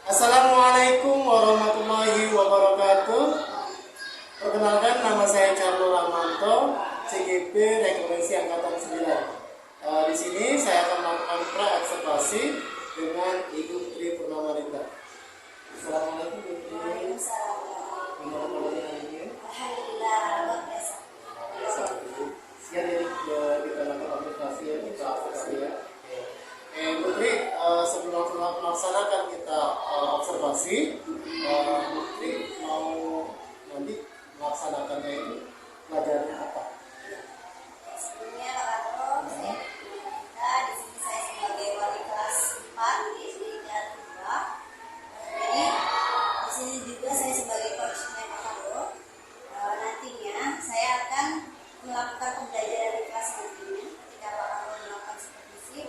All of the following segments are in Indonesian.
Assalamualaikum warahmatullahi wabarakatuh. Perkenalkan, nama saya Carlo Ramanto, CGP Rekomendasi Angkatan 9. Di sini saya akan melakukan pra-observasi dengan Ibu Tri Purnamarita. Assalamualaikum Bu Tri. Waalaikumsalam. Gimana kabarnya hari ini? Alhamdulillah, luar biasa. Siap ya kita lakukan observasi ya, pra-observasi ya. Bu Tri, sebelum melaksanakan kita observasi, Bu Tri mau nanti melaksanakannya itu pelajarannya apa? Sebelumnya Pak Katro, saya kita di sini saya sebagai wali kelas 4 di SD Jalan 2. Jadi di sini juga saya sebagai coachnya Pak Katro. Nantinya saya akan melakukan pembelajaran di kelas nantinya ketika Pak Katro melakukan supervisi.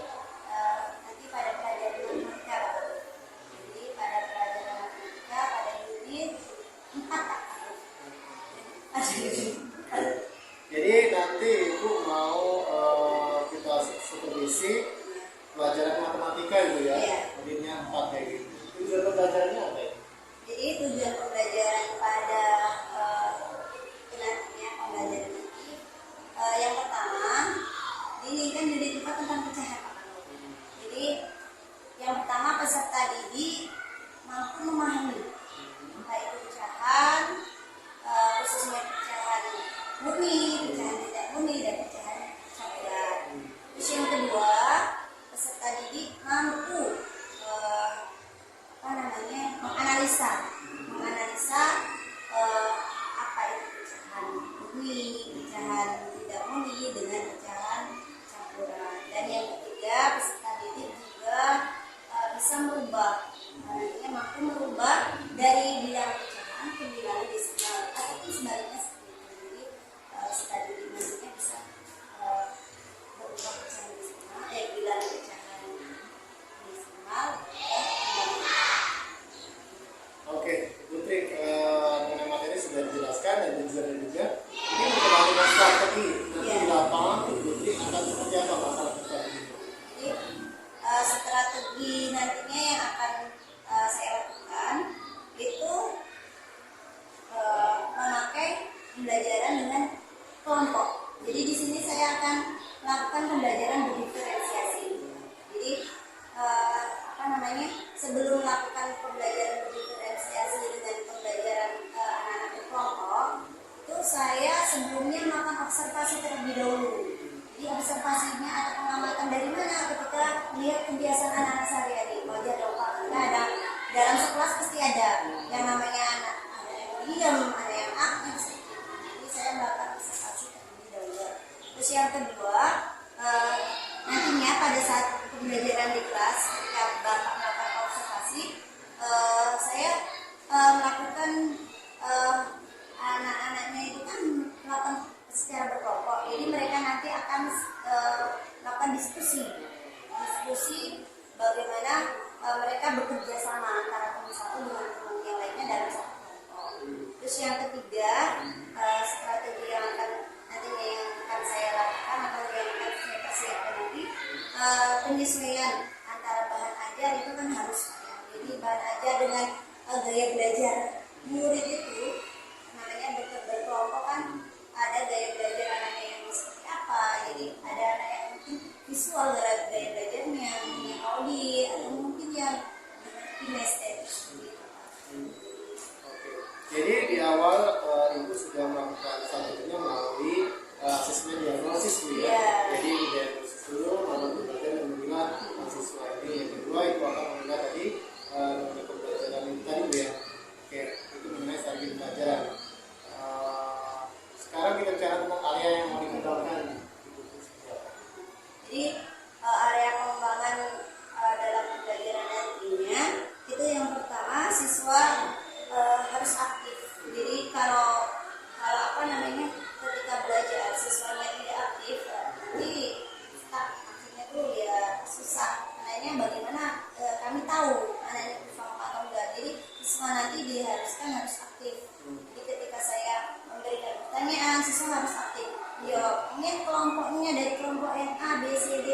Nanti pada pelajaran matematika Pak Katro. Jadi pada pelajaran matematika pada unit 4 Pak Katro. Jadi nanti Ibu mau kita supervisi pelajaran matematika itu ya, Iya. unitnya 4 kayak gitu. Tujuan pembelajarannya apa ya? Jadi tujuan pembelajaran pada nantinya pembelajaran nanti yang pertama ini kan unit 4 tentang pecahan Pak Kano. Jadi yang pertama peserta didik mampu memahami baik pecahan khususnya pecahan murni, pecahan tidak murni dan pecahan campuran. Terus yang kedua peserta didik mampu menganalisa apa itu pecahan murni, pecahan tidak murni dengan pecahan campuran. Dan yang ketiga peserta didik juga bisa merubah, nantinya mampu merubah dari bilangan pecahan ke bilangan desimal ataupun sebaliknya seperti itu. Jadi peserta didik nantinya bisa merubah pecahan desimal bilangan pecahan desimal Oke, Bu Tri, mengenai materi sudah dijelaskan dan tujuannya juga. Ini memperhatikan strategi nanti di lapangan, Bu Tri akan seperti apa masalah strategi? Jadi strategi nantinya yang akan saya lakukan itu memakai pembelajaran dengan kelompok. Jadi di sini saya akan melakukan pembelajaran berdiferensiasi. Jadi sebelum melakukan pembelajaran berdiferensiasi dengan pembelajaran anak-anak berkelompok, itu saya sebelumnya melakukan observasi terlebih dahulu. Jadi observasinya atau pengamatan dari mana ketika melihat kebiasaan anak-anak sehari-hari. Wajar dong Pak, karena ada dalam sekelas pasti ada yang namanya anak ada yang diam, ada yang aktif. Jadi saya melakukan observasi terlebih dahulu. Terus yang kedua, nantinya pada saat pembelajaran di kelas ketika Bapak melakukan observasi, saya melakukan anak-anaknya itu kan melakukan secara berkelompok. Jadi mereka nanti akan melakukan diskusi bagaimana mereka bekerja sama antara teman satu dengan teman yang lainnya dalam satu kelompok. Terus yang ketiga, strategi yang nantinya yang akan saya lakukan atau yang akan saya persiapkan nanti, penyesuaian antara bahan ajar itu kan harus ada. Jadi bahan ajar dengan gaya belajar murid itu namanya berkelompok kan, ada gaya belajar anaknya yang seperti apa. Jadi ada anak yang mungkin visual gaya belajarnya, yang audit, atau mungkin yang kinestetik gitu. Oke. Jadi di awal Ibu sudah melakukan strategi melalui asesmen diagnosis Bu ya. Iya. Jadi diagnosis dulu, lalu belajar dan menilai mahasiswa ini. Yang kedua itu akan menilai tadi mengenai pembelajaran ini tadi Bu ya. Oke, itu mengenai strategi pembelajaran. Sekarang kita bicara tentang area yang mau dikembangkan. Jadi area pengembangan dalam pembelajaran nantinya itu yang pertama siswa harus aktif. Jadi kalau ketika belajar siswanya tidak aktif, nanti stuck, maksudnya tuh ya susah. Makanya bagaimana kami tahu anaknya perform atau enggak. Jadi siswa nanti diharuskan harus aktif. Jadi ketika saya memberikan pertanyaan, siswa harus aktif. Jawabnya kelompoknya dari kelompok yang A, B, C, D.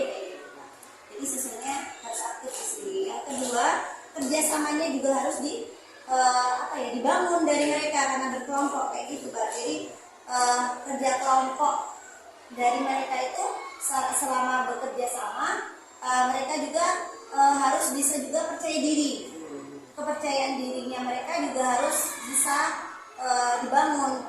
Jadi siswanya harus aktif di sini. Yang kedua, kerjasamanya juga harus dibangun dari mereka karena berkelompok kayak gitu Pak. Jadi kerja kelompok dari mereka itu selama bekerja sama, mereka juga harus bisa juga percaya diri. Kepercayaan dirinya mereka juga harus bisa dibangun.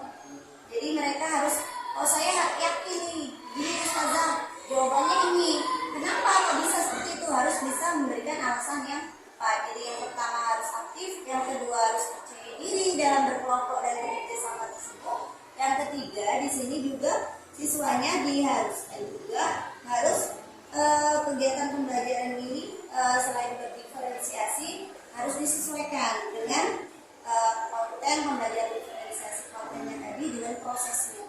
Jadi mereka harus, oh saya yakin nih, gini Ustazah, jawabannya ini. Kenapa kok bisa seperti itu? Harus bisa memberikan alasan yang tepat. Jadi yang pertama harus aktif, yang kedua harus percaya diri dalam berkelompok dan bekerja sama tersebut. Yang ketiga di sini juga siswanya diharuskan juga harus kegiatan pembelajaran ini selain berdiferensiasi harus disesuaikan dengan konten pembelajaran diferensiasi kontennya tadi dengan prosesnya.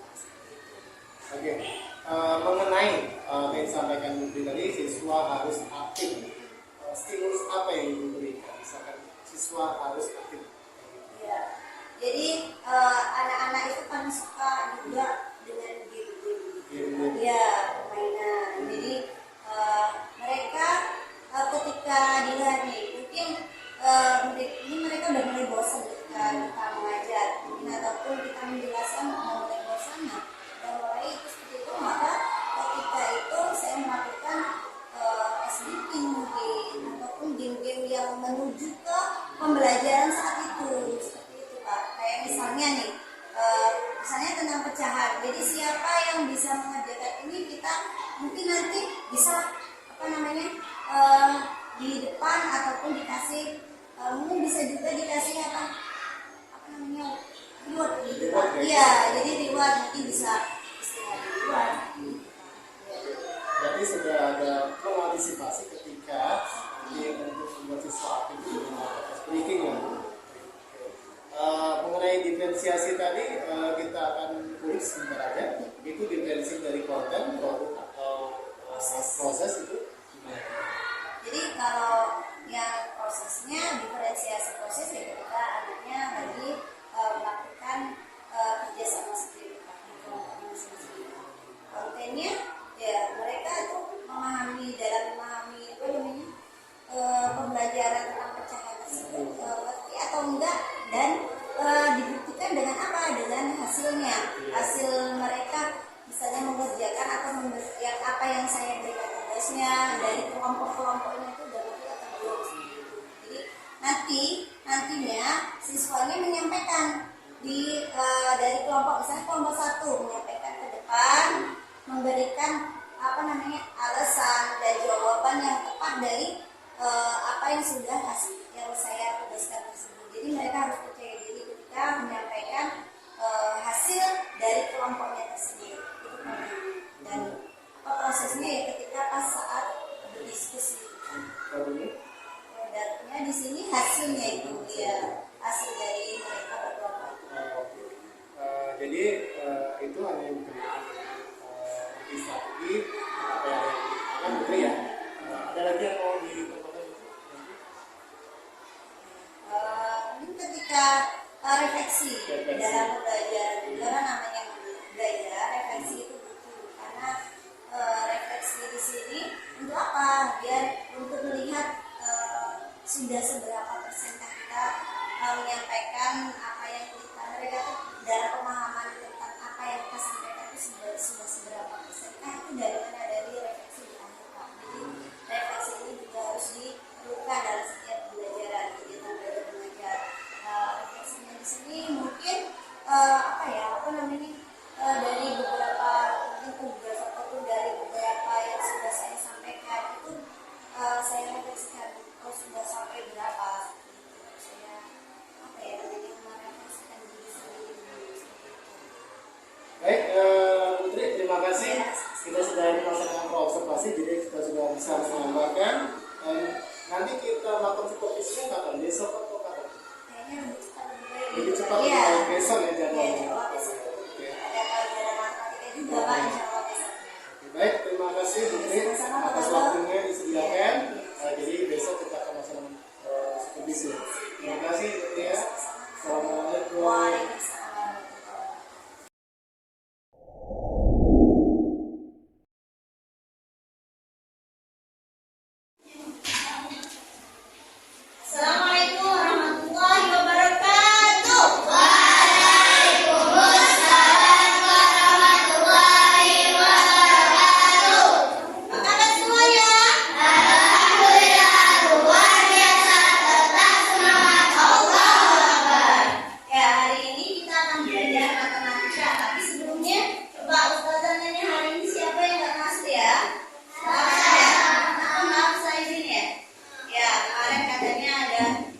Oke, mengenai yang disampaikan Menteri tadi, siswa harus aktif. Stimulus apa yang diberikan? Misalkan siswa harus aktif. Ya, jadi anak-anak itu kan suka juga dengan game-game. Ya, permainan. Jadi mereka ketika dilihat nih, mungkin ini mereka udah mulai bosan ketika kita mengajar, ataupun kita menjelaskan mulai bosan. Nah, mulai itu seperti itu, maka ketika itu saya melakukan SDP mungkin ataupun game-game yang menuju ke pembelajaran saat itu, seperti itu Pak. Kayak misalnya nih, misalnya tentang pecahan. Jadi siapa yang bisa mengerjakan ini, kita mungkin nanti bisa di depan ataupun dikasih mungkin bisa juga dikasih reward gitu. Iya, jadi reward nanti bisa reward. Berarti sudah ada mengantisipasi ketika dia untuk membuat sesuatu itu speaking ya. Mengenai diferensiasi tadi kita akan ulik sebentar aja. Itu diferensiasi dari konten, produk atau proses itu. Jadi kalau yang prosesnya diferensiasi proses ya ketika anaknya lagi melakukan kerja sama sendiri di kelompoknya masing-masing. Kontennya ya mereka itu memahami pembelajaran tentang pecahan tersebut ngerti atau enggak, dan dibuktikan dengan apa? Dengan hasilnya. Hasil mereka misalnya mengerjakan atau mengerjakan apa yang saya berikan tugasnya dari kelompok-kelompoknya itu udah ngerti atau belum. Jadi nantinya siswanya menyampaikan dari kelompok, misalnya kelompok 1 menyampaikan ke depan, memberikan alasan dan jawaban yang tepat dari apa yang sudah yang saya tugaskan tersebut. Jadi mereka harus percaya diri ketika menyampaikan hasil dari kelompoknya tersebut. Dan prosesnya ya ketika pas saat berdiskusi. Produknya di sini hasilnya itu ya hasil dari mereka berkelompok. Jadi itu hanya yang di strategi apa yang akan beri ya. Ada lagi yang mau ditambahkan? Ini ketika refleksi dalam pembelajaran juga kan namanya belajar, refleksi itu butuh karena refleksi di sini untuk apa? Biar untuk melihat sudah seberapa persenkah kita menyampaikan apa yang mereka tuh dalam pemahaman tentang apa yang kita sampaikan itu sudah seberapa persenkah itu dari mana, dari refleksi di akhir Pak. Jadi refleksi ini juga harus diperlukan dalam setiap pembelajaran kegiatan belajar mengajar. Refleksinya di sini mungkin dari beberapa tugas ataupun dari beberapa yang sudah saya sampaikan itu saya refleksikan sudah sampai berapa saya merefleksikan diri sendiri. Baik, Putri, terima kasih. Kita sudah melaksanakan observasi, jadi kita sudah bisa menambahkan. Nanti kita melakukan supervisinya kapan? Besok atau kapan? Kayaknya lebih cepat ya. Besok ya jadwalnya. Ada pelajaran matematika juga Pak, insya Allah besok. Baik, terima kasih Putri atas waktunya disediakan. Jadi besok kita akan melaksanakan supervisi. Terima kasih Putri ya. Assalamualaikum. Waalaikumsalam. Assalamualaikum. saya